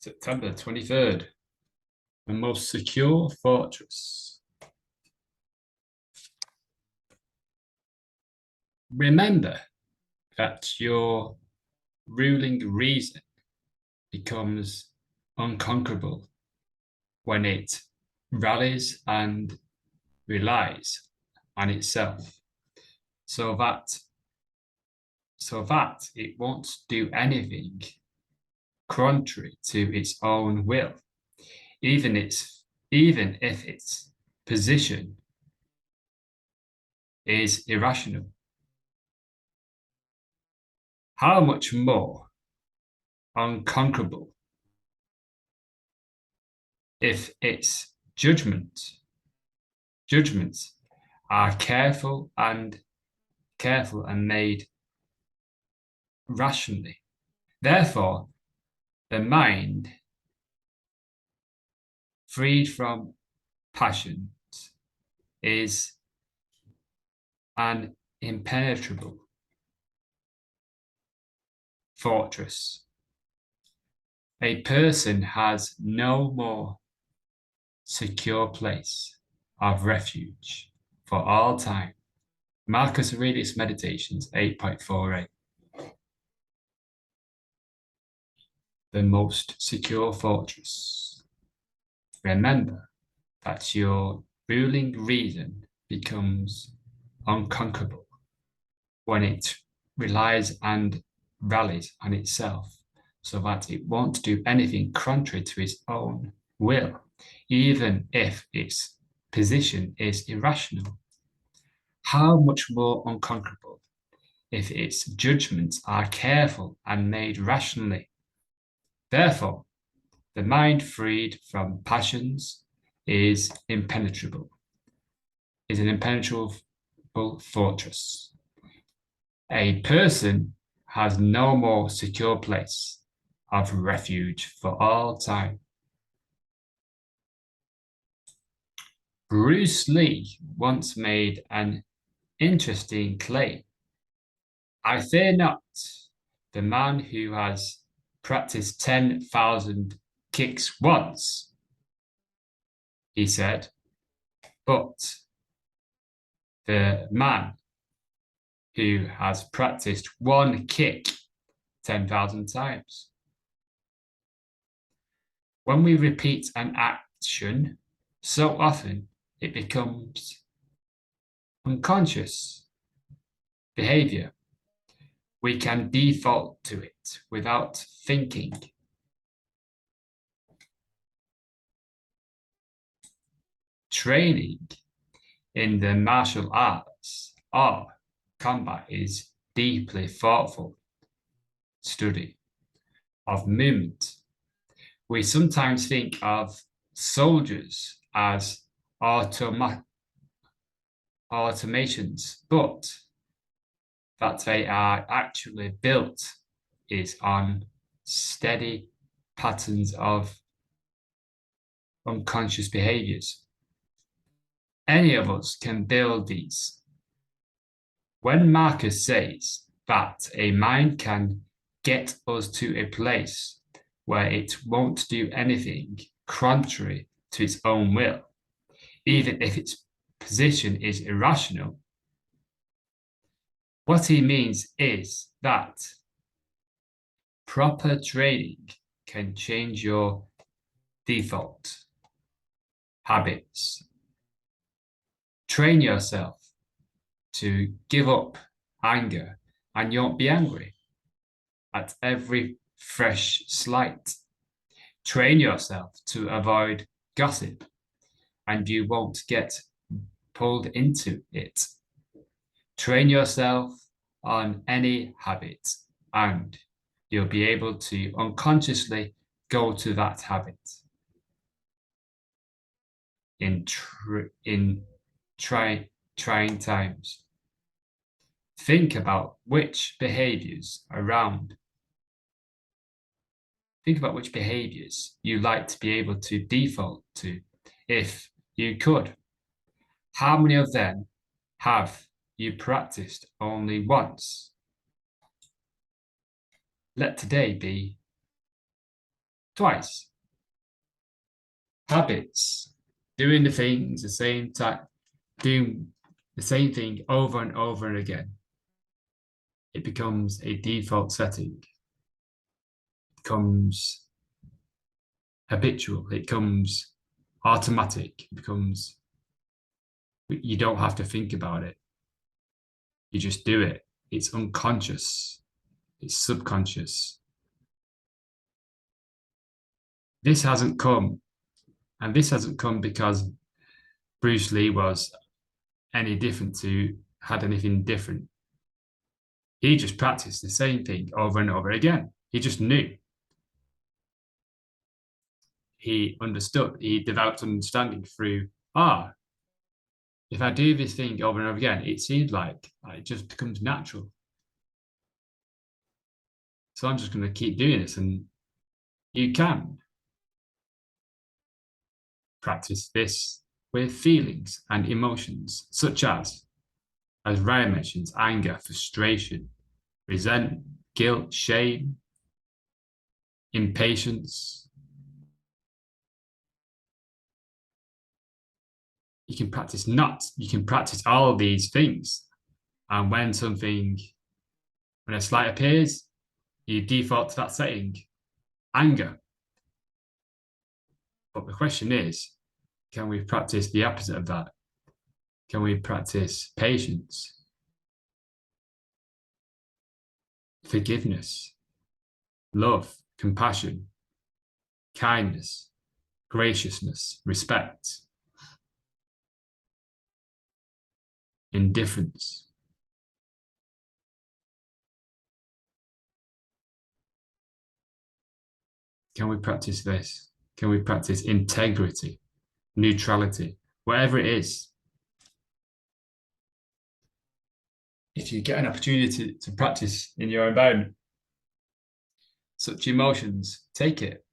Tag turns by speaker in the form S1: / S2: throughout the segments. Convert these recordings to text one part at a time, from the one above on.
S1: September 23rd, the most secure fortress. Remember that your ruling reason becomes unconquerable when it rallies and relies on itself, so that it won't do anything contrary to its own will, even if its position is irrational. How much more unconquerable if its judgments are careful and made rationally. Therefore, the mind freed from passions is an impenetrable fortress. A person has no more secure place of refuge for all time. Marcus Aurelius Meditations 8.48. The most secure fortress. Remember that your ruling reason becomes unconquerable when it relies and rallies on itself, so that it won't do anything contrary to its own will, even if its position is irrational. How much more unconquerable if its judgments are careful and made rationally. Therefore, the mind freed from passions is an impenetrable fortress. A person has no more secure place of refuge for all time. Bruce Lee once made an interesting claim. I fear not the man who has practiced 10,000 kicks once, he said, but the man who has practiced one kick 10,000 times. When we repeat an action so often, it becomes unconscious behavior. We can default to it without thinking. Training in the martial arts or combat is deeply thoughtful study of movement. We sometimes think of soldiers as automations, but that they are actually built is on steady patterns of unconscious behaviors. Any of us can build these. When Marcus says that a mind can get us to a place where it won't do anything contrary to its own will, even if its position is irrational, what he means is that proper training can change your default habits. Train yourself to give up anger, and you won't be angry at every fresh slight. Train yourself to avoid gossip, and you won't get pulled into it. Train yourself on any habit, and you'll be able to unconsciously go to that habit in trying times. Think about which behaviors you like to be able to default to if you could. How many of them have you practiced only once? Let today be twice. Habits, doing the things the same time, doing the same thing over and over and again. It becomes a default setting. It becomes habitual. It becomes automatic. It becomes, you don't have to think about it. You just do it. It's unconscious. It's subconscious. This hasn't come, and this hasn't come because Bruce Lee was any different had anything different. He just practiced the same thing over and over again. He just knew. He understood. He developed understanding through, if I do this thing over and over again, it seems like it just becomes natural. So I'm just going to keep doing this. And you can practice this with feelings and emotions, such as Ryan mentions, anger, frustration, resentment, guilt, shame, impatience. You can practice all of these things. And when a slight appears, you default to that setting, anger. But the question is, can we practice the opposite of that? Can we practice patience, forgiveness, love, compassion, kindness, graciousness, respect, indifference? Can we practice this? Can we practice integrity, neutrality, whatever it is? If you get an opportunity to practice in your environment such emotions, take it.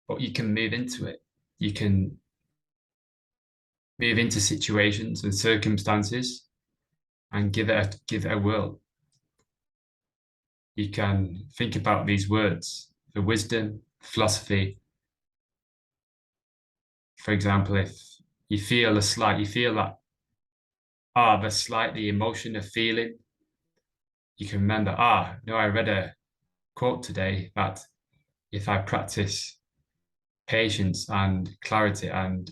S1: But you can move into it. You can move into situations and circumstances and give it a whirl. You can think about these words, the wisdom, philosophy. For example, if you feel the emotion of feeling, you can remember, no, I read a quote today that if I practice patience and clarity and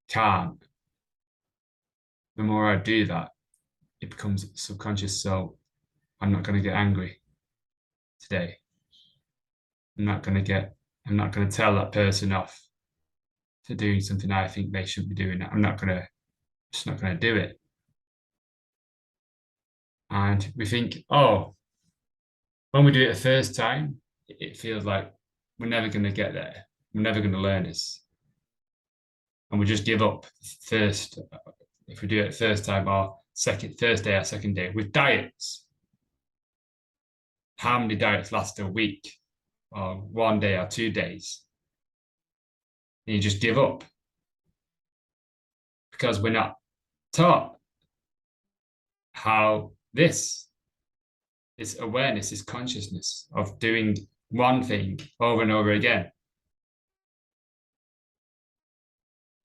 S1: calm, the more I do that, it becomes subconscious. So I'm not going to get angry today. I'm not going to tell that person off for doing something I think they shouldn't be doing. Just not going to do it. And we think, when we do it the first time, it feels like we're never going to get there. We're never going to learn this. And we just give up first, if we do it first time or first day or second day. With diets, how many diets last a week or 1 day or 2 days? And you just give up because we're not taught how this awareness, this consciousness of doing one thing over and over again.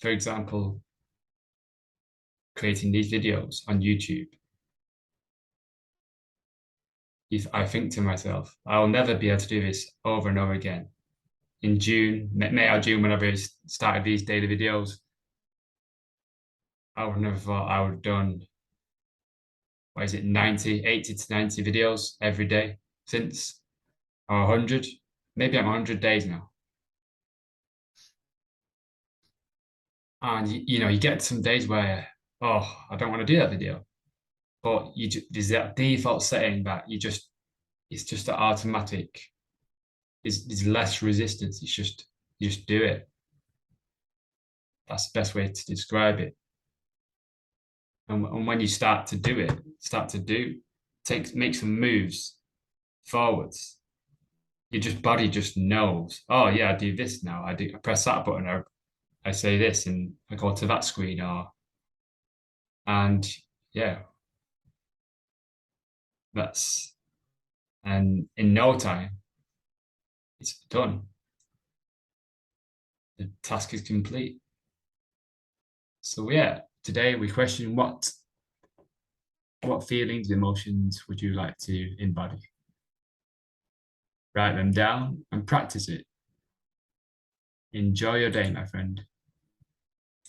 S1: For example, creating these videos on YouTube. If I think to myself, I'll never be able to do this over and over again. In June, May or June, whenever I started these daily videos, I would never thought I would have done, 80 to 90 videos every day since, or 100, maybe I'm 100 days now. And you get some days where, I don't want to do that video. But there's that default setting that it's just the automatic. There's less resistance. You just do it. That's the best way to describe it. And when you start to do it, make some moves forwards, your body just knows, yeah, I do this now. I press that button, or I say this and I go to that screen, and yeah, and in no time, It's done. The task is complete. So yeah, today we question what feelings, emotions would you like to embody? Write them down and practice it. Enjoy your day, my friend.